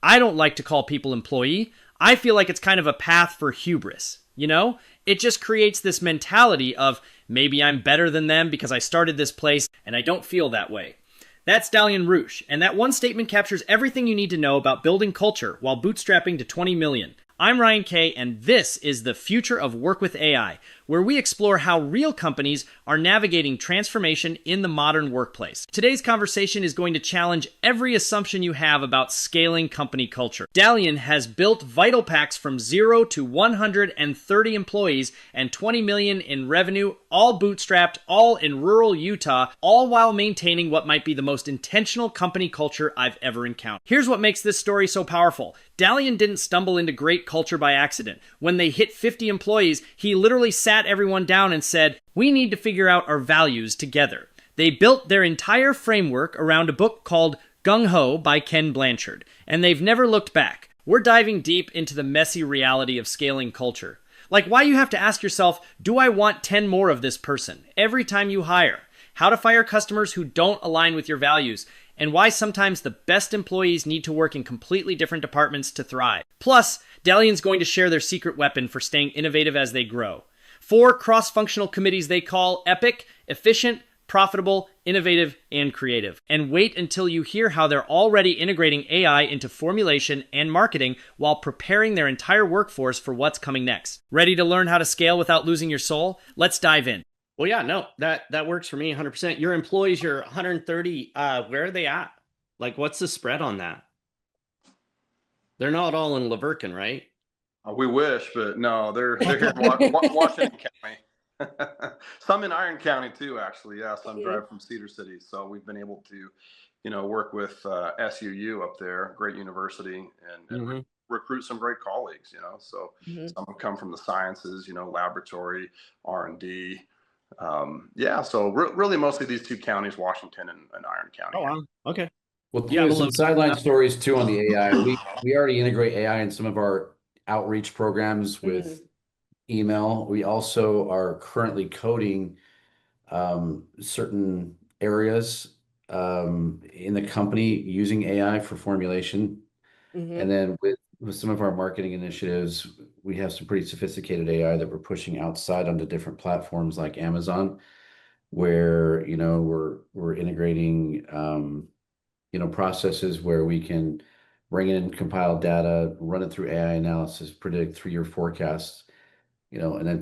I don't like to call people employee. I feel like it's kind of a path for hubris, you know? It just creates this mentality of maybe I'm better than them because I started this place, and I don't feel that way. That's Dalyon Ruesch, and that one statement captures everything you need to know about building culture while bootstrapping to 20 million. I'm Ryan Kay, and this is the Future of Work with AI, where we explore how real companies are navigating transformation in the modern workplace. Today's conversation is going to challenge every assumption you have about scaling company culture. Dalyon has built VitalPax from 0 to 130 employees and 20 million in revenue, all bootstrapped, all in rural Utah, all while maintaining what might be the most intentional company culture I've ever encountered. Here's what makes this story so powerful. Dalyon didn't stumble into great culture by accident. When they hit 50 employees, he literally sat everyone down and said, "We need to figure out our values together." They built their entire framework around a book called Gung Ho by Ken Blanchard, and they've never looked back. We're diving deep into the messy reality of scaling culture. Like why you have to ask yourself, do I want 10 more of this person every time you hire? How to fire customers who don't align with your values, and why sometimes the best employees need to work in completely different departments to thrive. Plus, Dalyon's going to share their secret weapon for staying innovative as they grow. 4 cross-functional committees they call EPIC, efficient, profitable, innovative, and creative. And wait until you hear how they're already integrating AI into formulation and marketing while preparing their entire workforce for what's coming next. Ready to learn how to scale without losing your soul? Let's dive in. Well, yeah, no, that works for me 100%. Your employees, your 130, where are they at? Like, what's the spread on that? They're not all in Laverton, right? We wish, but no, they're here in Washington County. Some in Iron County too, actually. Yeah, some drive from Cedar City. So we've been able to, work with SUU up there, great university, and recruit some great colleagues. So some have come from the sciences, laboratory, R&D. Yeah, so really mostly these 2 counties, Washington and Iron County. Oh, wow. Okay. Well, yeah, some sideline stories too on the AI. We already integrate AI in some of our outreach programs with email. We also are currently coding certain areas in the company using AI for formulation. And then with some of our marketing initiatives, we have some pretty sophisticated AI that we're pushing outside onto different platforms like Amazon, where we're integrating processes where we can bring in compiled data, run it through AI analysis, predict 3-year forecasts, and then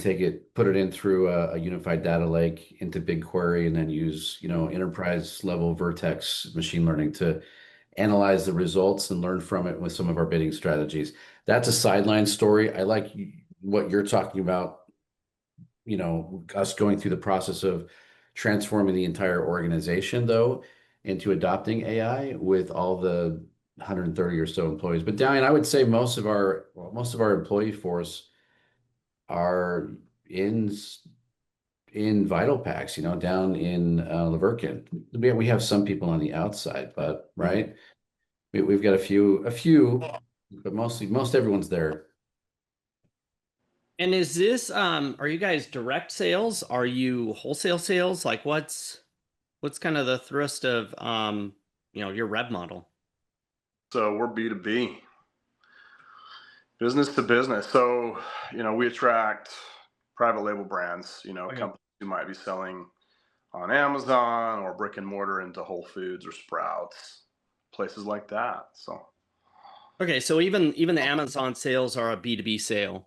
put it in through a unified data lake into BigQuery, and then use, enterprise level Vertex machine learning to analyze the results and learn from it with some of our bidding strategies. That's a sideline story. I like what you're talking about, us going through the process of transforming the entire organization, though, into adopting AI with all the 130 or so employees. But Dalyon, I would say most of our employee force are in VitalPax, down in Laverton. We have some people on the outside, but right, we've got a few, but most everyone's there. And is this are you guys direct sales? Are you wholesale sales? Like what's kind of the thrust of your rev model? So we're B2B, business to business. So, we attract private label brands, companies who might be selling on Amazon or brick and mortar into Whole Foods or Sprouts, places like that. So okay, so even the Amazon sales are a B2B sale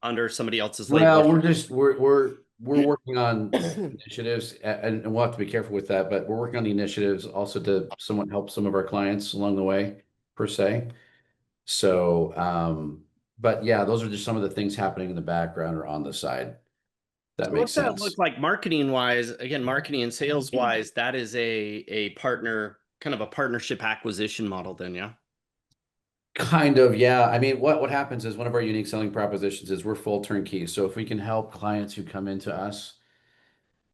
under somebody else's label. Well, we're working on initiatives, and we'll have to be careful with that, but we're working on the initiatives also to somewhat help some of our clients along the way, per se. So, but yeah, those are just some of the things happening in the background or on the side. That makes sense. What's that look like marketing wise? Again, marketing and sales wise, that is a partner, kind of a partnership acquisition model then, yeah? Kind of, yeah. I mean, what happens is one of our unique selling propositions is we're full turnkey. So if we can help clients who come into us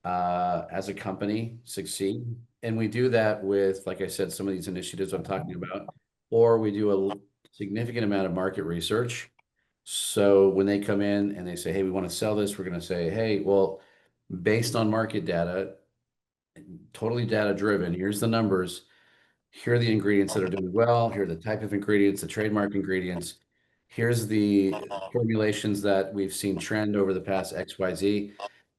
as a company succeed, and we do that with, like I said, some of these initiatives I'm talking about, or we do a significant amount of market research. So when they come in and they say, "Hey, we want to sell this," we're going to say, "Hey, well, based on market data, totally data driven, here's the numbers. Here are the ingredients that are doing well. Here are the type of ingredients, the trademark ingredients. Here's the formulations that we've seen trend over the past XYZ.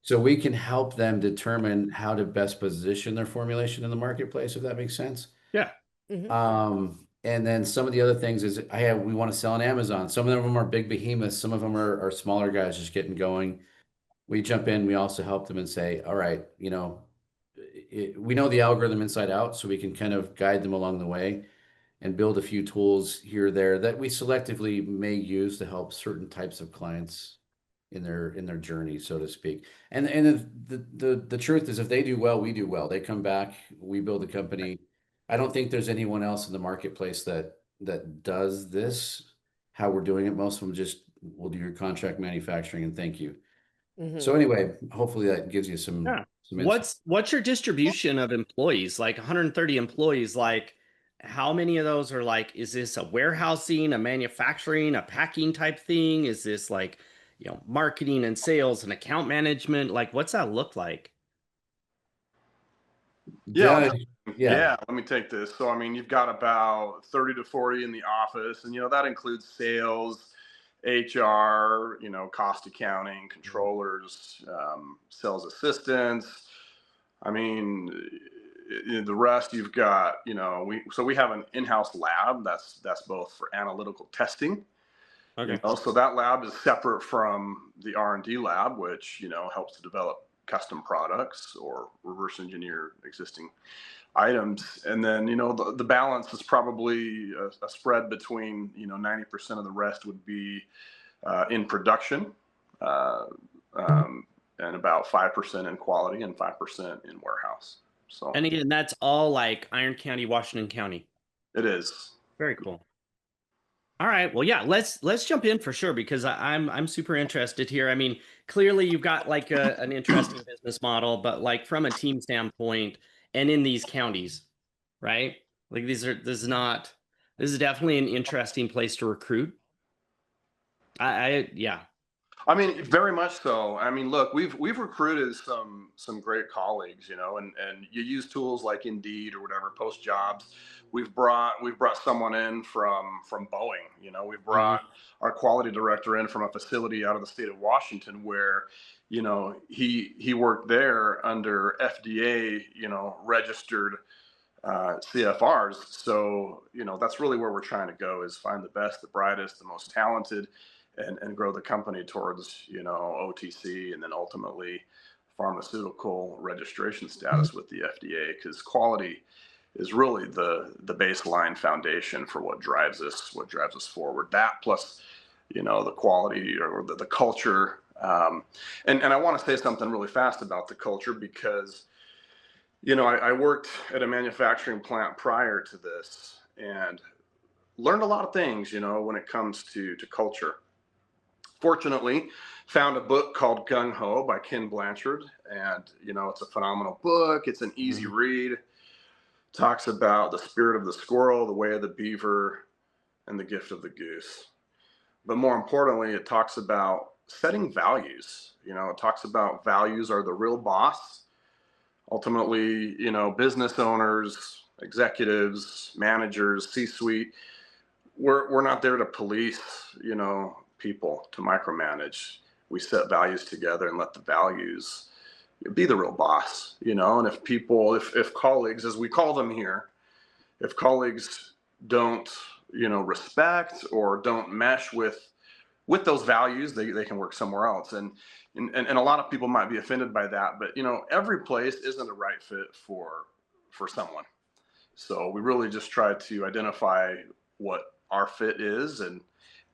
So we can help them determine how to best position their formulation in the marketplace, if that makes sense. Yeah. And then some of the other things is we want to sell on Amazon. Some of them are big behemoths. Some of them are smaller guys just getting going. We jump in. We also help them and say, all right, we know the algorithm inside out, so we can kind of guide them along the way and build a few tools here or there that we selectively may use to help certain types of clients in their journey, so to speak. And the truth is, if they do well, we do well. They come back, we build a company. I don't think there's anyone else in the marketplace that does this, how we're doing it. Most of them just will do your contract manufacturing and thank you. So anyway, hopefully that gives you some insight. What's your distribution of employees? Like 130 employees, like how many of those are like, is this a warehousing, a manufacturing, a packing type thing? Is this like, marketing and sales and account management? Like, what's that look like? Yeah, let me take this. So, I mean, you've got about 30 to 40 in the office, and, that includes sales, HR, cost accounting, controllers, sales assistants. I mean, the rest you've got, we have an in-house lab that's both for analytical testing. Okay. So that lab is separate from the R&D lab, which, helps to develop custom products or reverse engineer existing items. And then, the balance is probably a spread between, 90% of the rest would be in production, and about 5% in quality and 5% in warehouse. So, and again, that's all like Iron County, Washington County. It is. Very cool. All right. Well, yeah, let's jump in for sure, because I'm super interested here. I mean, clearly you've got like an interesting business model, but like from a team standpoint and in these counties, right? Like this is definitely an interesting place to recruit. Yeah. I mean, very much so. I mean, look, we've recruited some great colleagues, and you use tools like Indeed or whatever, post jobs. We've brought someone in from Boeing. We've brought our quality director in from a facility out of the state of Washington where, he worked there under FDA, registered CFRs. So, that's really where we're trying to go, is find the best, the brightest, the most talented, and grow the company towards, OTC and then ultimately pharmaceutical registration status with the FDA, because quality is really the baseline foundation for what drives us forward. That plus, the quality or the culture. And I want to say something really fast about the culture, because, I worked at a manufacturing plant prior to this and learned a lot of things, when it comes to culture. Fortunately, found a book called Gung Ho by Ken Blanchard, and it's a phenomenal book. It's an easy read. Talks about the spirit of the squirrel, the way of the beaver, and the gift of the goose. But more importantly, it talks about setting values. It talks about values are the real boss. Ultimately, business owners, executives, managers, C-suite, we're not there to police, people, to micromanage. We set values together and let the values be the real boss, and if colleagues, as we call them here, if colleagues don't, respect or don't mesh with those values, they can work somewhere else. And a lot of people might be offended by that, but every place isn't a right fit for someone. So we really just try to identify what our fit is, and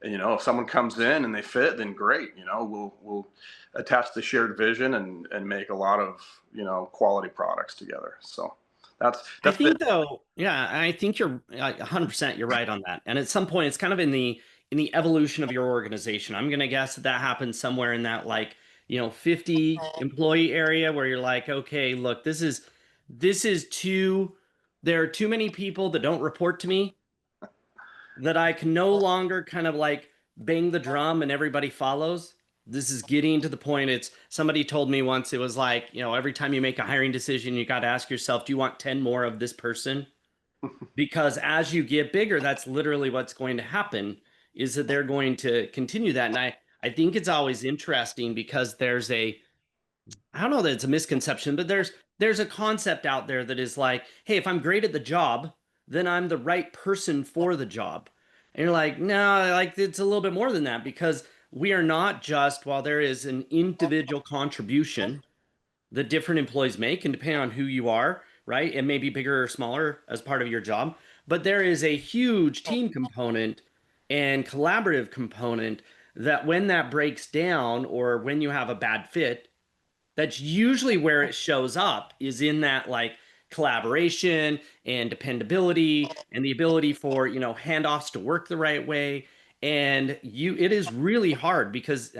if someone comes in and they fit, then great. We'll attach the shared vision and make a lot of quality products together. So that's I think though, yeah, I think you're 100%. You're right on that. And at some point, it's kind of in the evolution of your organization. I'm gonna guess that happens somewhere in that 50 employee area where you're like, okay, look, this is there are too many people that don't report to me, that I can no longer kind of like bang the drum and everybody follows. This is getting to the point. Somebody told me once, it was like, every time you make a hiring decision, you got to ask yourself, do you want 10 more of this person? because as you get bigger, that's literally what's going to happen, is that they're going to continue that. And I think it's always interesting because I don't know that it's a misconception, but there's a concept out there that is like, hey, if I'm great at the job, then I'm the right person for the job. And you're like, no, like it's a little bit more than that, because we are not just, while there is an individual contribution that different employees make, and depending on who you are, right, it may be bigger or smaller as part of your job, but there is a huge team component and collaborative component that when that breaks down, or when you have a bad fit, that's usually where it shows up, is in that like collaboration and dependability and the ability for, handoffs to work the right way. And it is really hard because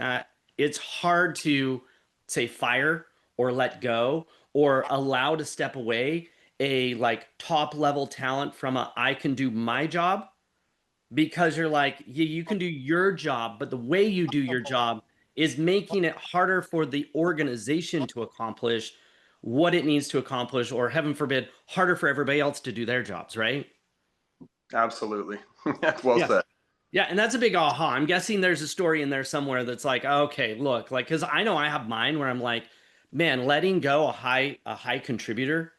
it's hard to say fire or let go or allow to step away a like top level talent from a I can do my job, because you're like, yeah, you can do your job, but the way you do your job is making it harder for the organization to accomplish what it needs to accomplish, or heaven forbid, harder for everybody else to do their jobs, right? Absolutely. That's well Yeah. said. Yeah, and that's a big aha. I'm guessing there's a story in there somewhere that's like, okay, look, like, because I know I have mine where I'm like, man, letting go a high contributor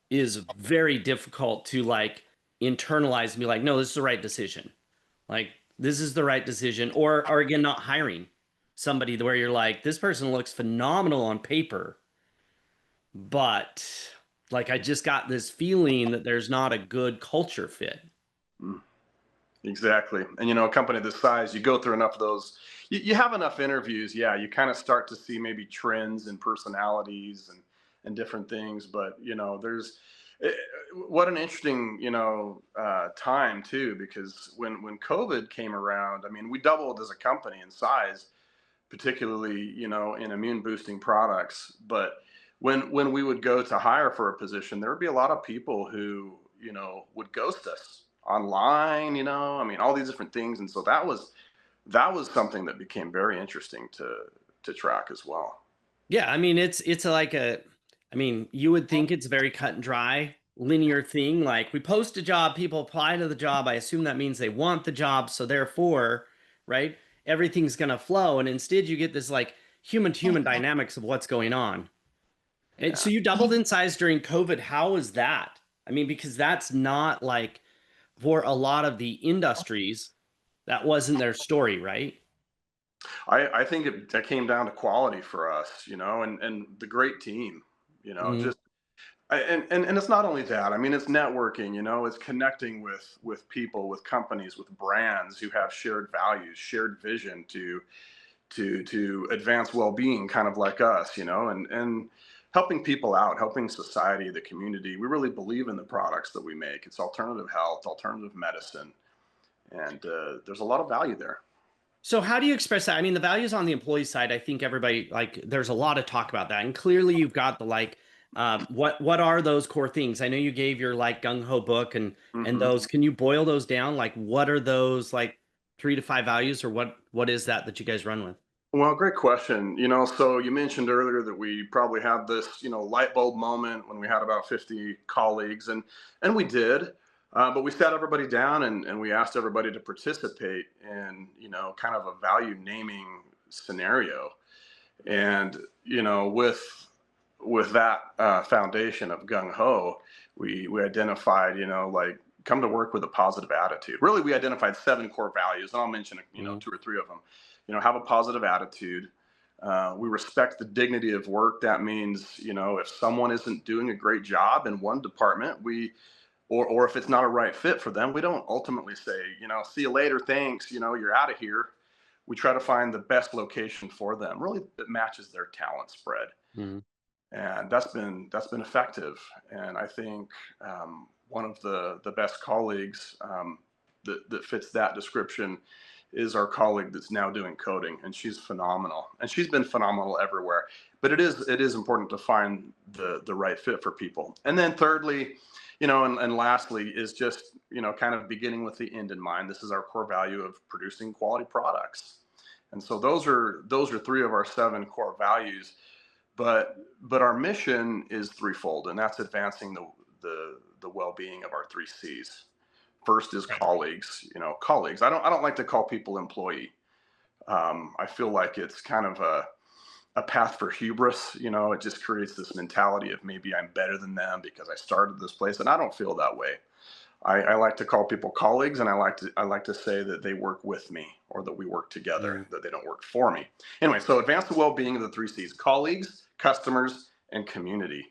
is very difficult to like internalize and be like, no, this is the right decision. Like, this is the right decision. Or again, not hiring somebody where you're like, this person looks phenomenal on paper, but like I just got this feeling that there's not a good culture fit. Mm, exactly. And a company this size, you go through enough of those, you have enough interviews. Yeah, you kind of start to see maybe trends and personalities and different things. But there's eh, what an interesting time too, because when COVID came around, I mean, we doubled as a company in size, particularly in immune boosting products. But when we would go to hire for a position, there would be a lot of people who would ghost us online, I mean, all these different things. And so that was something that became very interesting to track as well. Yeah, I mean, it's like I mean, you would think it's a very cut and dry, linear thing. Like, we post a job, people apply to the job. I assume that means they want the job, so therefore, right, everything's gonna flow. And instead, you get this like human to human dynamics of what's going on. And Yeah. so you doubled in size during COVID. How was that? I mean, because that's not like, for a lot of the industries, that wasn't their story, right? I think that came down to quality for us, and the great team, Mhm. just and it's not only that. I mean, it's networking, it's connecting with people, with companies, with brands who have shared values, shared vision to advance well-being, kind of like us, and helping people out, helping society, the community. We really believe in the products that we make. It's alternative health, alternative medicine, and there's a lot of value there. So how do you express that? I mean, the values on the employee side, I think everybody, like, there's a lot of talk about that, and clearly you've got the like, what are those core things? I know you gave your like gung ho book and Hmm. those. Can you boil those down? Like, what are those like 3 to 5 values, or what is that you guys run with? Well, great question. So you mentioned earlier that we probably had this, light bulb moment when we had about 50 colleagues, and we did, but we sat everybody down and we asked everybody to participate in, kind of a value naming scenario. And with that foundation of gung ho, we identified, like, come to work with a positive attitude. Really, we identified 7 core values, and I'll mention 2 or 3 of them. Have a positive attitude. We respect the dignity of work. That means, if someone isn't doing a great job in one department, or if it's not a right fit for them, we don't ultimately say, see you later, thanks, you're out of here. We try to find the best location for them, really, that matches their talent spread. Mhm. And that's been effective. And I think one of the best colleagues that fits that description is our colleague that's now doing coding, and she's phenomenal, and she's been phenomenal everywhere. But it is important to find the right fit for people. And then thirdly, and lastly, is just kind of beginning with the end in mind. This is our core value of producing quality products. And so those are 3 of our 7 core values. But our mission is threefold, and that's advancing the well-being of our 3Cs. First is colleagues. Colleagues. I don't like to call people employee. I feel like it's kind of a path for hubris. It just creates this mentality of maybe I'm better than them because I started this place, and I don't feel that way. I like to call people colleagues, and I like to say that they work with me, or that we work together, that they don't work for me. Anyway, so advance the well-being of the 3Cs: colleagues, customers, and community.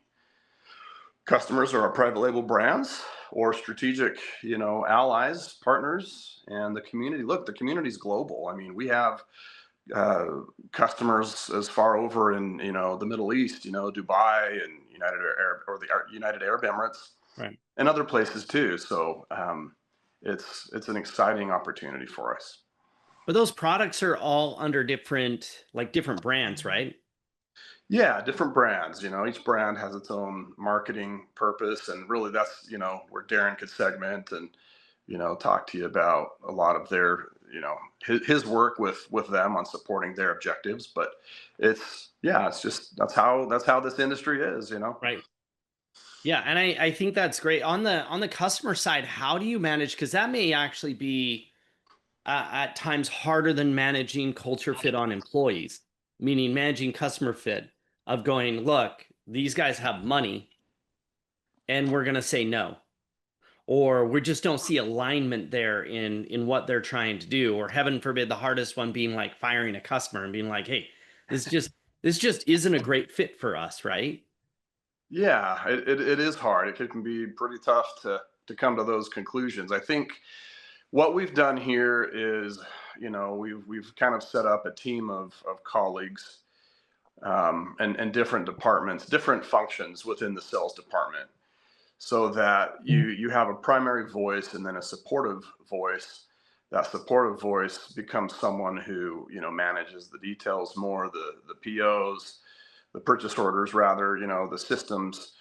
Customers are our private label brands or strategic, allies, partners, and the community. Look, the community is global. I mean, we have customers as far over in the Middle East, Dubai and United Arab Emirates, right, and other places too. So it's an exciting opportunity for us. but those products are all under different brands, right? Yeah, different brands. Each brand has its own marketing purpose, and really that's where Darren could segment and talk to you about a lot of their his work with them on supporting their objectives. But it's just that's how this industry is. Right. Yeah, and I think that's great. On the customer side, how do you manage? Because that may actually be at times harder than managing culture fit on employees, meaning managing customer fit of going, look, these guys have money and we're going to say no, or we just don't see alignment there in what they're trying to do, or heaven forbid, the hardest one being like firing a customer and being like, hey, this just isn't a great fit for us, right? Yeah, it is hard. It can be pretty tough to come to those conclusions. I think what we've done here is, we've kind of set up a team of colleagues, and different departments, different functions within the sales department, so that you have a primary voice and then a supportive voice. That supportive voice becomes someone who manages the details more, the POs, the purchase orders rather, the systems.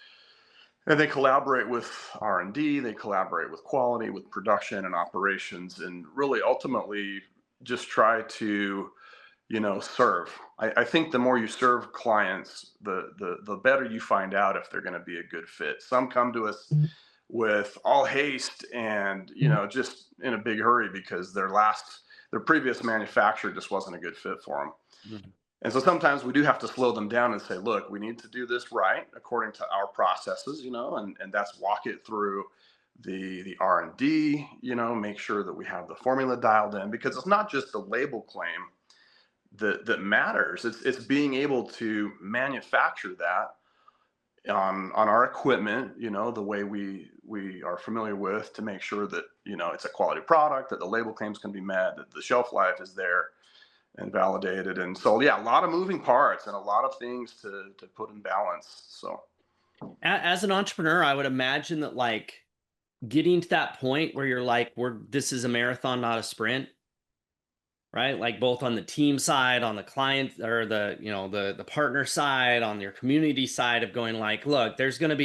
And they collaborate with R&D, they collaborate with quality, with production and operations, and really ultimately just try to serve. I think the more you serve clients, the better you find out if they're going to be a good fit. Some come to us with all haste and just in a big hurry because their previous manufacturer just wasn't a good fit for them. Mm-hmm. And so sometimes we do have to slow them down and say, look, we need to do this right according to our processes, and that's walk it through the R&D, make sure that we have the formula dialed in, because it's not just the label claim that matters. It's being able to manufacture that on our equipment, the way we are familiar with, to make sure that it's a quality product, that the label claims can be met, that the shelf life is there and validated. And so a lot of moving parts and a lot of things to put in balance. So as an entrepreneur, I would imagine that getting to that point where you're like, this is a marathon, not a sprint, right? Like both on the team side, on the client or the partner side, on your community side, of going like, look, there's going to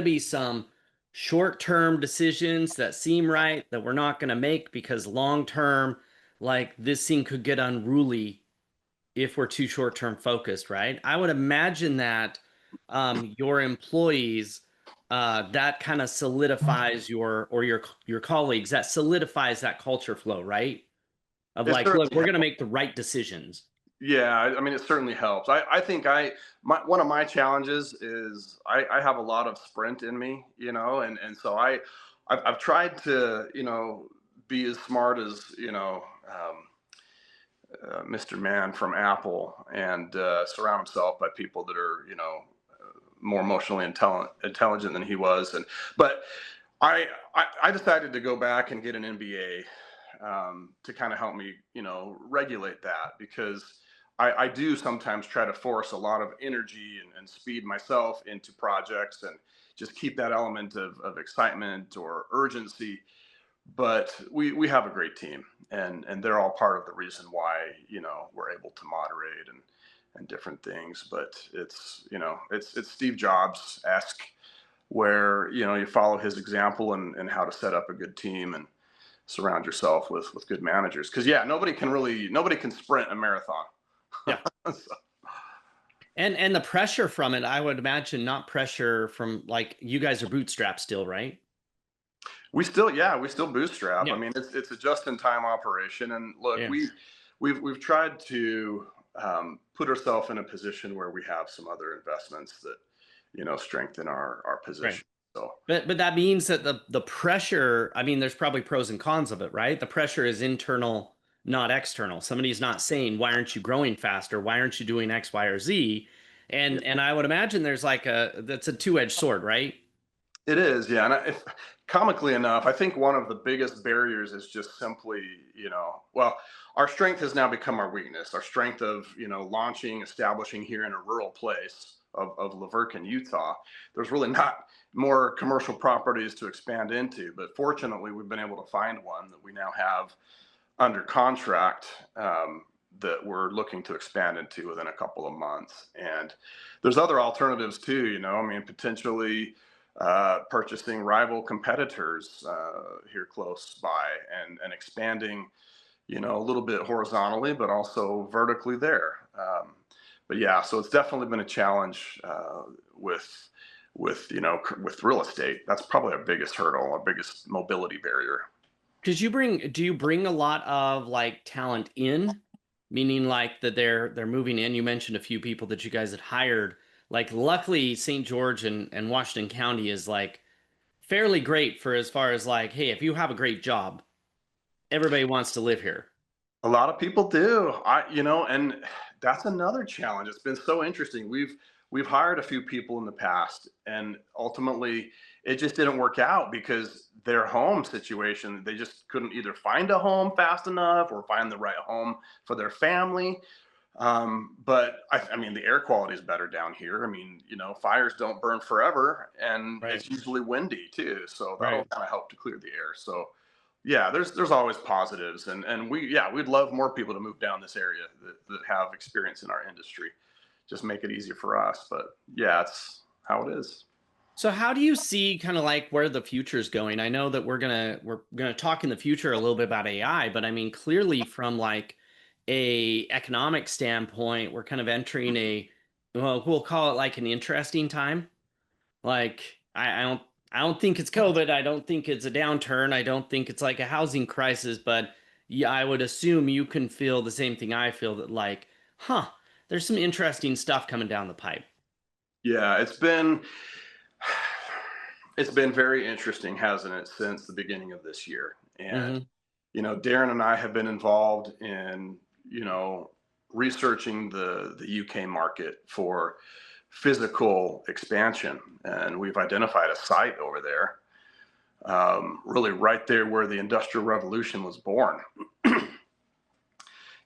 be some short-term decisions that seem right that we're not going to make because long-term, this thing could get unruly if we're too short-term focused, right? I would imagine that your employees, that kind of solidifies your colleagues, that solidifies that culture flow, right? Of look, we're going to make the right decisions. Yeah, I mean, it certainly helps. I think one of my challenges is I have a lot of sprint in me, and so I've tried to, be as smart as, Mr. Mann from Apple, and surround himself by people that are, more emotionally intelligent than he was. But I decided to go back and get an MBA to kind of help me, regulate that, because I do sometimes try to force a lot of energy and speed myself into projects and just keep that element of excitement or urgency. But we have a great team, and they're all part of the reason why, we're able to moderate and different things. But it's Steve Jobs-esque, where, you follow his example and how to set up a good team and surround yourself with good managers. Because nobody can sprint a marathon. Yeah. So. And the pressure from it, I would imagine not pressure from like you guys are bootstrapped still, right? We still bootstrap. I Yeah. mean, it's a just-in-time operation, and look, Yeah. we've tried to put ourselves in a position where we have some other investments that strengthen our Right. position. So But that means that the pressure, I mean, there's probably pros and cons of it, right? The pressure is internal, not external. Somebody's not saying, why aren't you growing faster? Why aren't you doing X, Y, or Z? yeah, And I would imagine there's like that's a two-edged sword, right? it is, yeah. And if, comically enough, I think one of the biggest barriers is just simply, well, our strength has now become our weakness. Our strength of, launching, establishing here in a rural place of Laverton, Utah. There's really not more commercial properties to expand into, but fortunately, we've been able to find one that we now have under contract, that we're looking to expand into within a couple of months. And there's other alternatives too, I mean, potentially purchasing rival competitors here close by and expanding, a little bit horizontally, but also vertically there. But yeah, so it's definitely been a challenge with real estate. That's probably our biggest hurdle, our biggest mobility barrier. Because do you bring a lot of like talent in, meaning like that they're moving in? You mentioned a few people that you guys had hired. Like luckily St. George and Washington County is like fairly great for as far as like, hey, if you have a great job, everybody wants to live here. A lot of people do. And that's another challenge. It's been so interesting. We've hired a few people in the past, and ultimately it just didn't work out because their home situation, they just couldn't either find a home fast enough or find the right home for their family. But I mean, the air quality is better down here. I mean, fires don't burn forever, and Right. it's usually windy too, so that'll Right. kind of help to clear the air. So yeah, there's always positives, and we'd love more people to move down this area that have experience in our industry. Just make it easier for us. But yeah, it's how it is. So how do you see kind of like where the future is going? I know that we're gonna talk in the future a little bit about AI, but I mean clearly from like a economic standpoint, we're kind of entering a well, we'll call it like an interesting time. Like I don't think it's COVID. I don't think it's a downturn. I don't think it's like a housing crisis, but yeah, I would assume you can feel the same thing I feel that like, huh, there's some interesting stuff coming down the pipe. Yeah, it's been very interesting, hasn't it, since the beginning of this year. And Hmm. Darren and I have been involved in you know researching the UK market for physical expansion, and we've identified a site over there, really right there where the Industrial Revolution was born.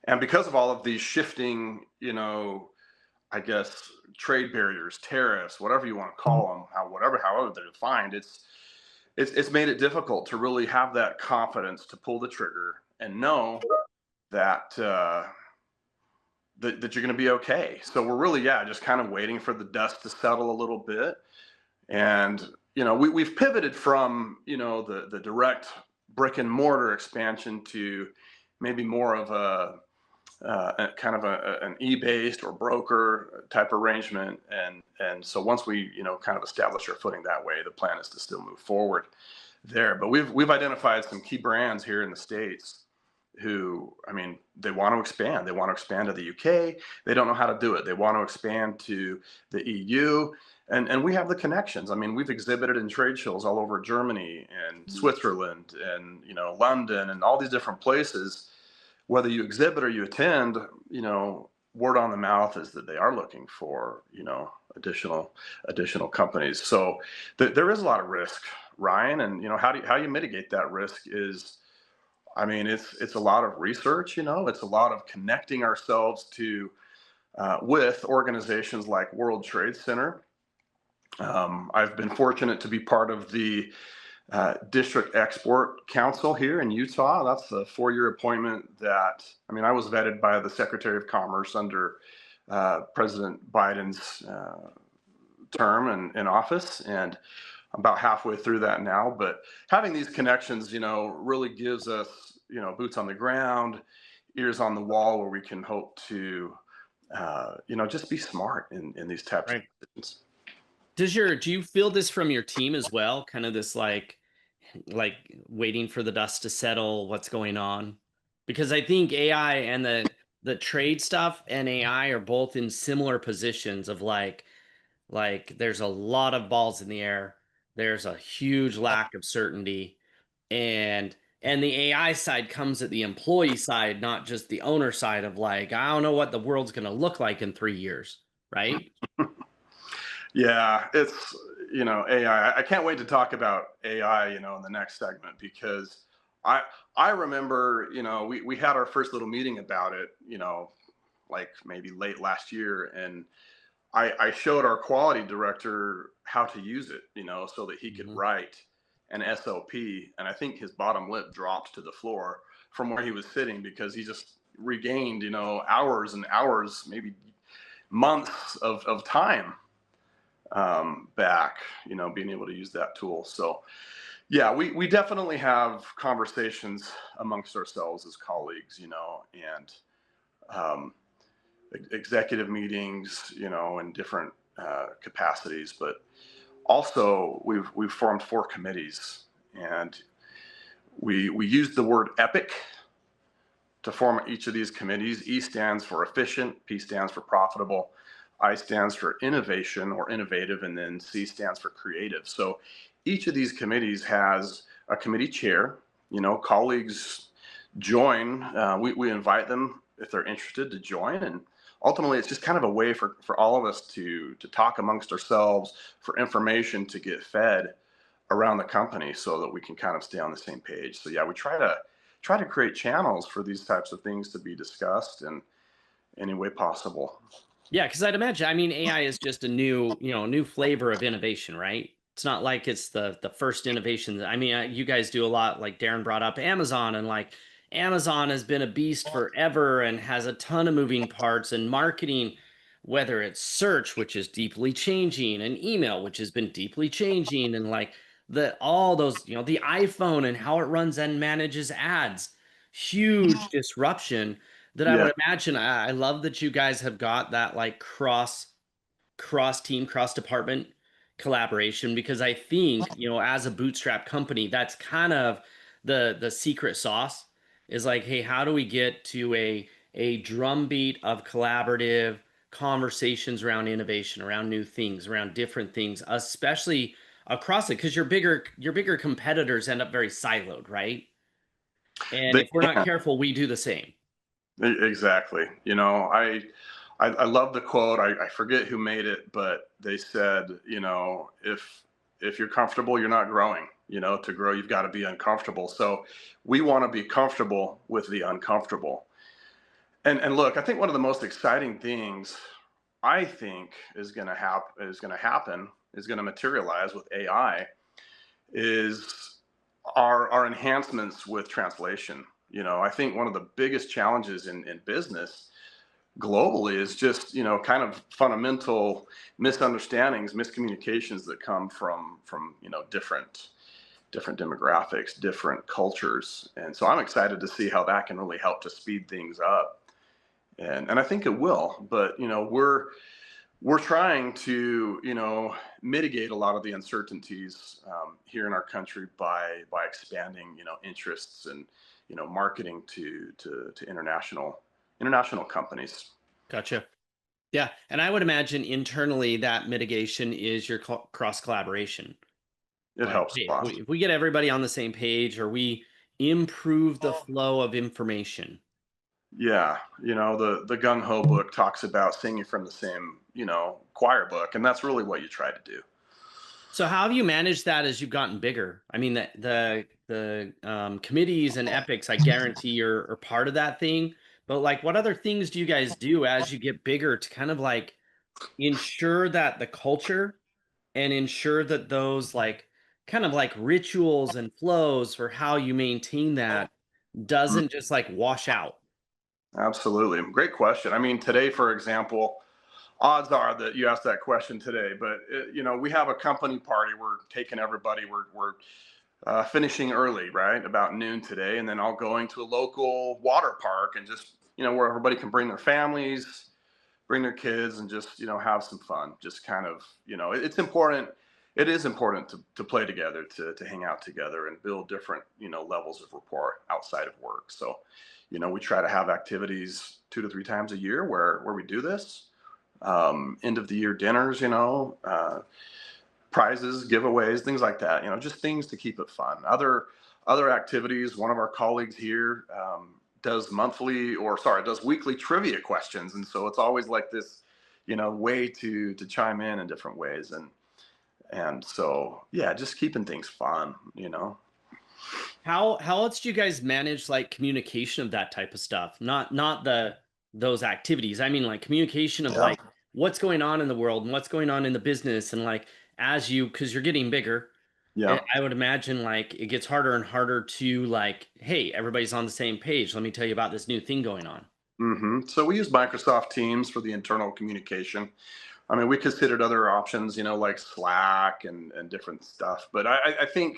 And because of all of these shifting, I guess trade barriers, tariffs, whatever you want to call them, however they're defined, it's made it difficult to really have that confidence to pull the trigger and know that that you're going to be okay. So we're really, yeah, just kind of waiting for the dust to settle a little bit. And we've pivoted from the direct brick and mortar expansion to maybe more of a kind of an e-based or broker type arrangement. And so once we kind of establish our footing that way, the plan is to still move forward there. But we've identified some key brands here in the States who, I mean, they want to expand. They want to expand to the UK. They don't know how to do it. They want to expand to the EU. And we have the connections. I mean, we've exhibited in trade shows all over Germany and Switzerland and London and all these different places. Whether you exhibit or you attend, word on the mouth is that they are looking for additional companies. So there is a lot of risk, Ryan. And how you mitigate that risk is, I mean, it's a lot of research. It's a lot of connecting ourselves to with organizations like World Trade Center. I've been fortunate to be part of the District Export Council here in Utah. That's a 4-year appointment that, I mean, I was vetted by the Secretary of Commerce under President Biden's term in office, and I'm about halfway through that now. But having these connections, really gives us, boots on the ground, ears on the wall, where we can hope to just be smart in these types of Right. decisions. Do you feel this from your team as well? Kind of this like waiting for the dust to settle, what's going on? Because I think AI and the trade stuff and AI are both in similar positions of like there's a lot of balls in the air. There's a huge lack of certainty. And the AI side comes at the employee side, not just the owner side of like, I don't know what the world's going to look like in 3 years, right? Yeah, it's AI. I can't wait to talk about AI, in the next segment because I I remember, we had our first little meeting about it, like maybe late last year, and I showed our quality director how to use it, so that he could Mhm. write an SOP, and I think his bottom lip dropped to the floor from where he was sitting because he just regained, hours and hours, maybe months of time back, being able to use that tool. So, yeah, we definitely have conversations amongst ourselves as colleagues, and um, executive meetings, in different capacities. But also, we've formed 4 committees, and we use the word epic to form each of these committees. E stands for efficient, P stands for profitable, I stands for innovation or innovative, and then C stands for creative. So each of these committees has a committee chair. Colleagues join. We invite them if they're interested to join, and ultimately it's just kind of a way for all of us to talk amongst ourselves, for information to get fed around the company so that we can kind of stay on the same page. So yeah, we try to create channels for these types of things to be discussed in any way possible. Yeah, because I'd imagine, I mean, AI is just a new flavor of innovation, right? It's not like it's the first innovation. I mean, you guys do a lot, like Darren brought up Amazon, and like Amazon has been a beast forever and has a ton of moving parts and marketing, whether it's search, which is deeply changing, and email, which has been deeply changing, and like the all those, the iPhone and how it runs and manages ads, huge disruption that I Yeah. would imagine. I love that you guys have got that like cross team, cross department collaboration, because I think, as a bootstrap company, that's kind of the secret sauce is like, hey, how do we get to a drumbeat of collaborative conversations around innovation, around new things, around different things, especially across it, because your bigger competitors end up very siloed, right? And They if we're not can. careful, we do the same. Exactly. I love the quote. I forget who made it, but they said, if you're comfortable, you're not growing. To grow, you've got to be uncomfortable. So we want to be comfortable with the uncomfortable. And look, I think one of the most exciting things I think is going to materialize with AI is our enhancements with translation. I think one of the biggest challenges in business globally is just, kind of fundamental misunderstandings, miscommunications that come from different demographics, different cultures. And so I'm excited to see how that can really help to speed things up. And I think it will. But, we're trying to mitigate a lot of the uncertainties here in our country by expanding interests and marketing to international companies. Gotcha. Yeah, and I would imagine internally that mitigation is your cross collaboration. It Like, helps hey, a if lot. we get everybody on the same page, or we improve the flow of information. Yeah, the gung ho book talks about singing from the same choir book, and that's really what you try to do. So how have you managed that as you've gotten bigger? I mean, the committees and epics, I guarantee are part of that thing. But like, what other things do you guys do as you get bigger to kind of like ensure that the culture and ensure that those like kind of like rituals and flows for how you maintain that Mm, doesn't just like wash out? absolutely, great question. I mean, today, for example, odds are that you asked that question today, but we have a company party. We're taking everybody. We're finishing early, right, about noon today, and then I'll going to a local water park and just where everybody can bring their families, bring their kids and just, have some fun. Just kind of, it's important. It is important to play together, to hang out together and build different, levels of rapport outside of work. So, we try to have activities 2 to 3 times a year where we do this. End of the year dinners, prizes, giveaways, things like that. Just things to keep it fun. Other activities. One of our colleagues here does weekly trivia questions, and so it's always like this, way to chime in different ways, and so yeah, just keeping things fun. How else do you guys manage like communication of that type of stuff? Not those activities. I mean like communication of Yeah. like what's going on in the world and what's going on in the business, and like because you're getting bigger, Yeah. I would imagine like it gets harder and harder to like, hey, everybody's on the same page. Let me tell you about this new thing going on. So we use Microsoft Teams for the internal communication. I mean, we considered other options, like Slack and different stuff, but I think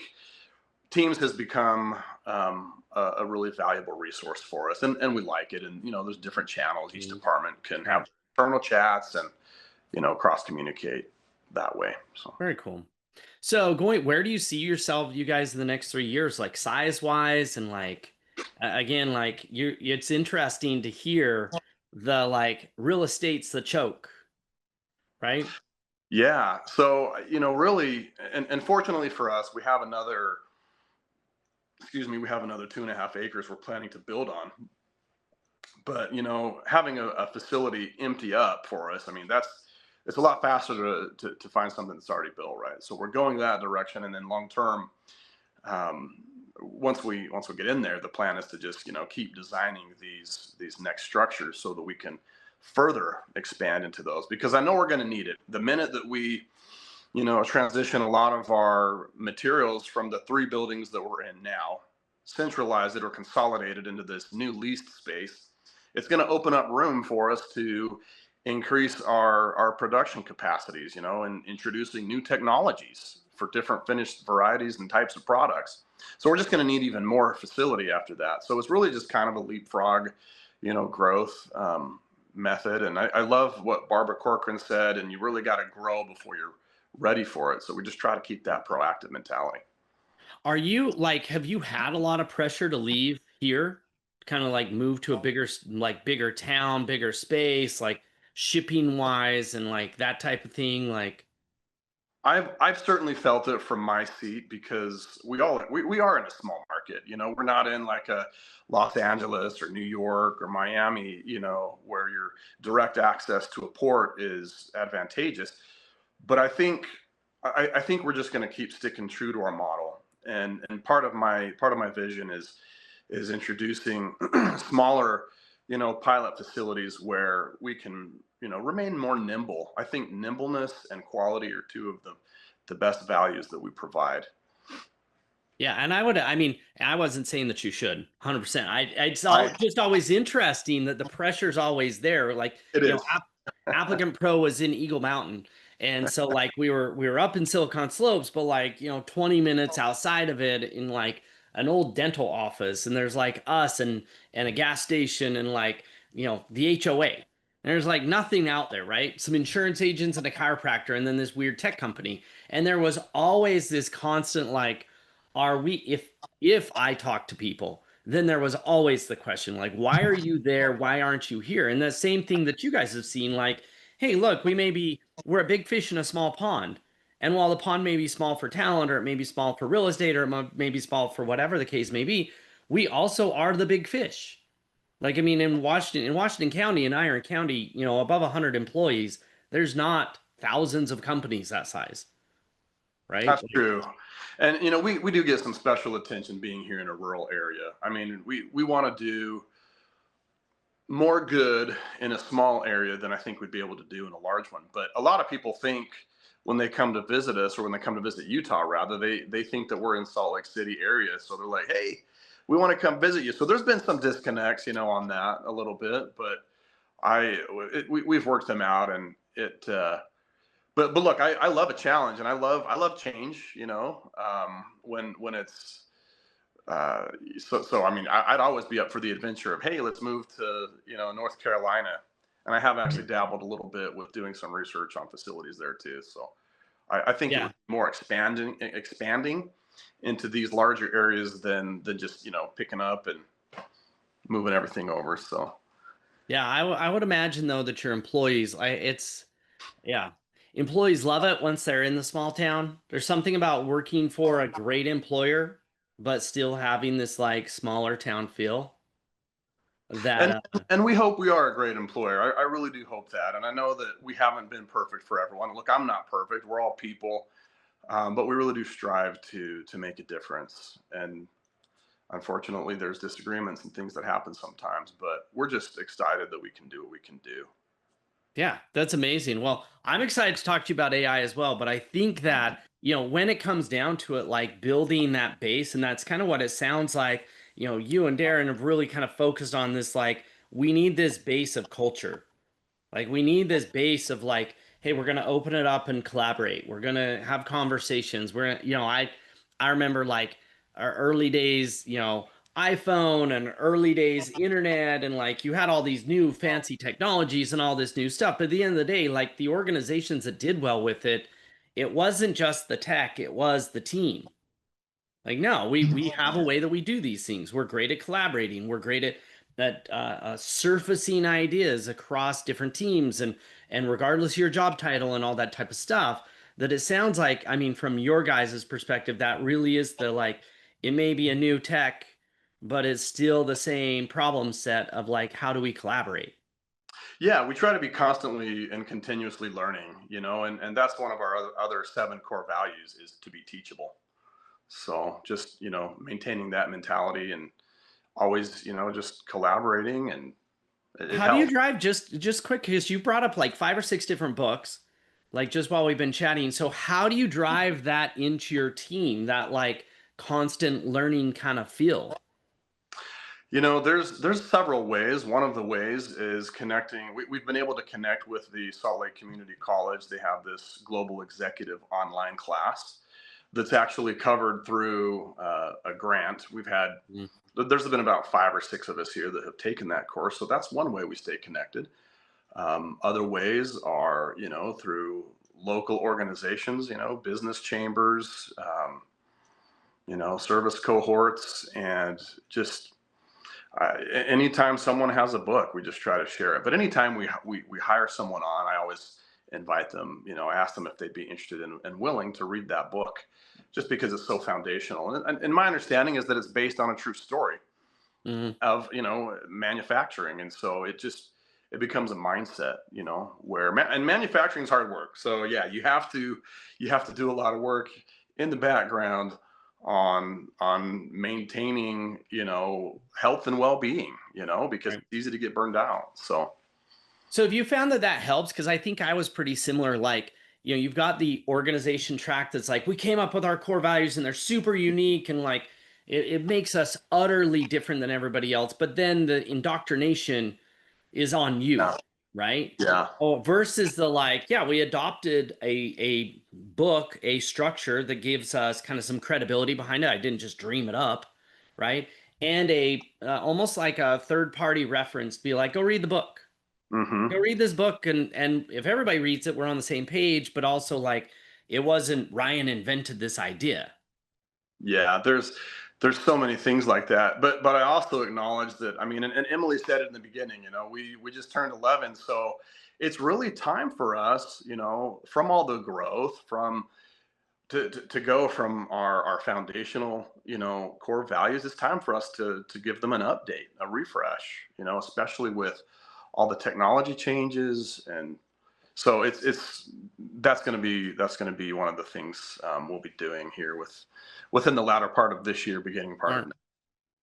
Teams has become a really valuable resource for us, and we like it. And there's different channels. Each department can have internal chats and cross communicate that way. So Very cool. So where do you see yourself, you guys, in the next 3 years, like size wise, and like again, like it's interesting to hear the like real estate's the choke, right? yeah, so really, and fortunately for us, we have another 2.5 acres we're planning to build on. But having a facility empty up for us, I mean, it's a lot faster to find something that's already built, right? So we're going that direction, and then long term, once we get in there, the plan is to just keep designing these next structures so that we can further expand into those, because I know we're going to need it. The minute that we transition a lot of our materials from the 3 buildings that we're in now, centralize it or consolidate it into this new leased space, it's going to open up room for us to increase our production capacities, and introducing new technologies for different finished varieties and types of products. So we're just going to need even more facility after that. So it's really just kind of a leapfrog, growth method. And I love what Barbara Corcoran said, and you really got to grow before you're ready for it. So we just try to keep that proactive mentality. Are you like, have you had a lot of pressure to leave here, kind of like move to a bigger town, bigger space, like shipping wise and like that type of thing? Like, I've certainly felt it from my seat, because we are in a small market. We're not in like a Los Angeles or New York or Miami, where your direct access to a port is advantageous. But I think we're just going to keep sticking true to our model. And part of my vision is introducing smaller, pilot facilities where we can, remain more nimble. I think nimbleness and quality are 2 of the best values that we provide. yeah, and I mean, I wasn't saying that you should 100%. It's just always interesting that the pressure's always there. Like, It is. Applicant Pro was in Eagle Mountain. And so like we were up in Silicon Slopes, but like, 20 minutes outside of it in like an old dental office, and there's like us and a gas station and like, the HOA. And there's like nothing out there, right? Some insurance agents and a chiropractor, and then this weird tech company. And there was always this constant like, are we if I talk to people, then there was always the question like, why are you there? Why aren't you here? And the same thing that you guys have seen, like, hey, look, we're a big fish in a small pond. And while the pond may be small for talent, or it may be small for real estate, or it may be small for whatever the case may be, we also are the big fish. Like, I mean, in Washington County, in Iron County, above 100 employees, there's not thousands of companies that size, right? That's true. And we do get some special attention being here in a rural area. I mean, we want to do more good in a small area than I think we'd be able to do in a large one. But a lot of people think, when they come to visit us, or when they come to visit Utah, rather, they think that we're in Salt Lake City area. So they're like, hey, we want to come visit you. So there's been some disconnects, on that a little bit, but we've worked them out, and but look, I love a challenge, and I love change, when it's, so I mean, I'd always be up for the adventure of, hey, let's move to, North Carolina. And I have actually dabbled a little bit with doing some research on facilities there too. So I think it Yeah. would be more expanding into these larger areas than just, picking up and moving everything over. So Yeah, I would imagine though that your employees, yeah, employees love it once they're in the small town. There's something about working for a great employer, but still having this like smaller town feel that, and and we hope we are a great employer. I really do hope that. And I know that we haven't been perfect for everyone. Look, I'm not perfect. We're all people. But we really do strive to make a difference. And unfortunately, there's disagreements and things that happen sometimes, but we're just excited that we can do what we can do. yeah, that's amazing. Well, I'm excited to talk to you about AI as well, but I think that, when it comes down to it, like building that base, and that's kind of what it sounds like, you and Darren have really kind of focused on this, like, we need this base of culture. Like we need this base of like, hey, we're gonna open it up and collaborate. We're gonna have conversations. We're gonna, I remember like our early days, iPhone and early days internet, and like you had all these new fancy technologies and all this new stuff. But at the end of the day, like the organizations that did well with it, it wasn't just the tech, it was the team. Like, no, we have a way that we do these things. We're great at collaborating. We're great at surfacing ideas across different teams, and regardless of your job title and all that type of stuff. That it sounds like, I mean, from your guys' perspective, that really is the like, it may be a new tech, but it's still the same problem set of like, how do we collaborate? Yeah, we try to be constantly and continuously learning, and that's one of our other 7 core values is to be teachable. So just, maintaining that mentality and always, just collaborating, and it How do you helps. drive just quick because you brought up like 5 or 6 different books, like just while we've been chatting. So how do you drive that into your team, that like constant learning kind of feel? There's several ways. One of the ways is connecting. We've been able to connect with the Salt Lake Community College. They have this global executive online class that's actually covered through a grant. Mm. There's been about 5 or 6 of us here that have taken that course. So that's one way we stay connected. Other ways are, through local organizations, business chambers, service cohorts, and just anytime someone has a book, we just try to share it. But anytime we hire someone on, I always invite them, I ask them if they'd be interested and willing to read that book, just because it's so foundational. And my understanding is that it's based on a true story Mhm. of, manufacturing. And so it becomes a mindset, where and manufacturing is hard work. So yeah, you have to do a lot of work in the background on maintaining, health and well-being, because Right. it's easy to get burned out. So So have you found that that helps? Because I think I was pretty similar. Like, you've got the organization track that's like, we came up with our core values and they're super unique and like it makes us utterly different than everybody else. But then the indoctrination is on you, yeah, right? yeah, Oh, versus the like, yeah, we adopted a book, a structure that gives us kind of some credibility behind it. I didn't just dream it up, right? And a almost like a third party reference, be like, go read the book, go hmm read this book, and if everybody reads it, we're on the same page. But also like, it wasn't Ryan invented this idea. yeah. There's so many things like that, but I also acknowledge that, I mean, and Emily said it in the beginning, we just turned 11, so it's really time for us, from all the growth, from to go from our foundational, core values. It's time for us to give them an update, a refresh, especially with all the technology changes. And so it's that's going to be one of the things we'll be doing here within the latter part of this year, beginning part of Smart. next.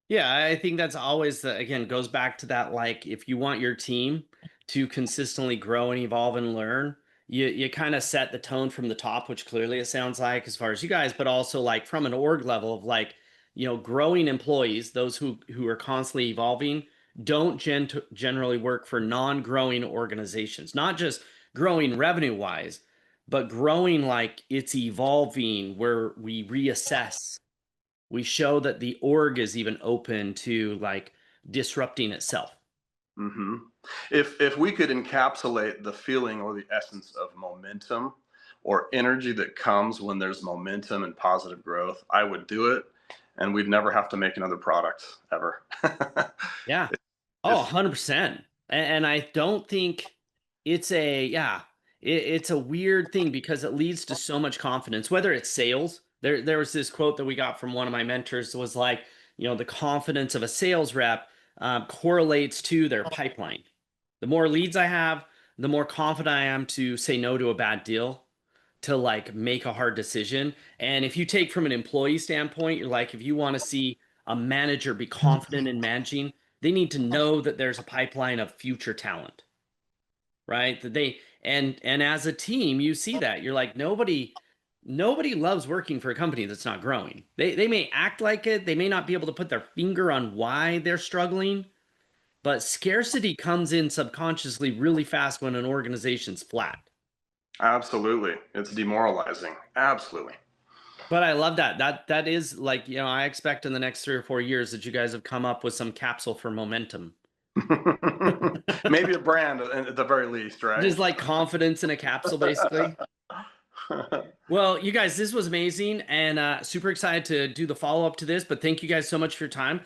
Yeah, I think that's always again goes back to that like if you want your team to consistently grow and evolve and learn, you kind of set the tone from the top, which clearly it sounds like as far as you guys, but also like from an org level of like, growing employees, those who are constantly evolving, don't generally work for non-growing organizations, not just growing revenue wise, but growing like it's evolving where we reassess, we show that the org is even open to like disrupting itself. hmm if we could encapsulate the feeling or the essence of momentum or energy that comes when there's momentum and positive growth, I would do it, and we'd never have to make another product ever. Yeah. Oh, Just 100%. And I don't think it's it's a weird thing because it leads to so much confidence, whether it's sales. There was this quote that we got from one of my mentors was like, the confidence of a sales rep correlates to their pipeline. The more leads I have, the more confident I am to say no to a bad deal, to like make a hard decision. And if you take from an employee standpoint, you're like, if you want to see a manager be confident in managing, they need to know that there's a pipeline of future talent, right? That they and as a team, you see that. You're like, nobody loves working for a company that's not growing. They may act like it, they may not be able to put their finger on why they're struggling, but scarcity comes in subconsciously really fast when an organization's flat. absolutely, it's demoralizing. Absolutely. But I love that. That is like, I expect in the next 3 or 4 years that you guys have come up with some capsule for momentum. Maybe a brand at the very least, right? Just like confidence in a capsule, basically. Well, you guys, this was amazing and super excited to do the follow-up to this, but thank you guys so much for your time.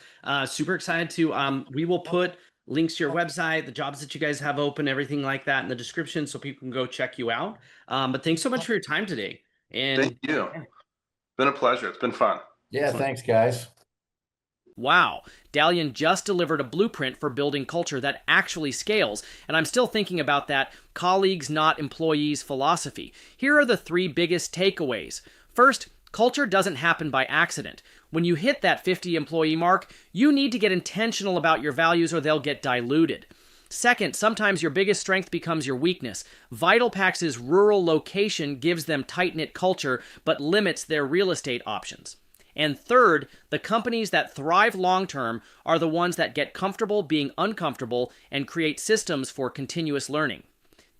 Super excited to, we will put links to your website, the jobs that you guys have open, everything like that in the description so people can go check you out. But thanks so much for your time today. And Thank you. Been a pleasure. It's been fun. Yeah, thanks, guys. Wow, Dalyon just delivered a blueprint for building culture that actually scales, and I'm still thinking about that colleagues, not employees philosophy. Here are the 3 biggest takeaways. First, culture doesn't happen by accident. When you hit that 50 employee mark, you need to get intentional about your values or they'll get diluted. Second, sometimes your biggest strength becomes your weakness. VitalPax's rural location gives them tight-knit culture, but limits their real estate options. And third, the companies that thrive long-term are the ones that get comfortable being uncomfortable and create systems for continuous learning.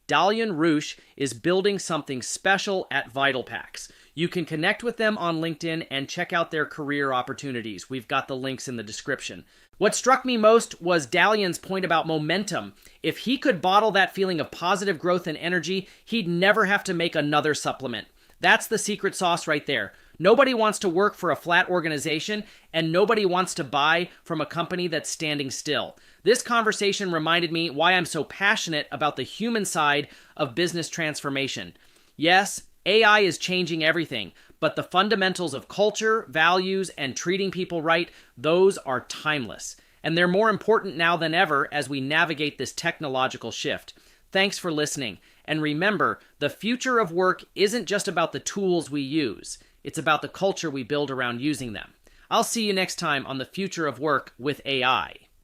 Dalyon Ruesch is building something special at VitalPax. You can connect with them on LinkedIn and check out their career opportunities. We've got the links in the description. What struck me most was Dalyon's point about momentum. If he could bottle that feeling of positive growth and energy, he'd never have to make another supplement. That's the secret sauce right there. Nobody wants to work for a flat organization, and nobody wants to buy from a company that's standing still. This conversation reminded me why I'm so passionate about the human side of business transformation. Yes, AI is changing everything, but the fundamentals of culture, values, and treating people right, those are timeless. And they're more important now than ever as we navigate this technological shift. Thanks for listening. And remember, the future of work isn't just about the tools we use. It's about the culture we build around using them. I'll see you next time on The Future of Work with AI.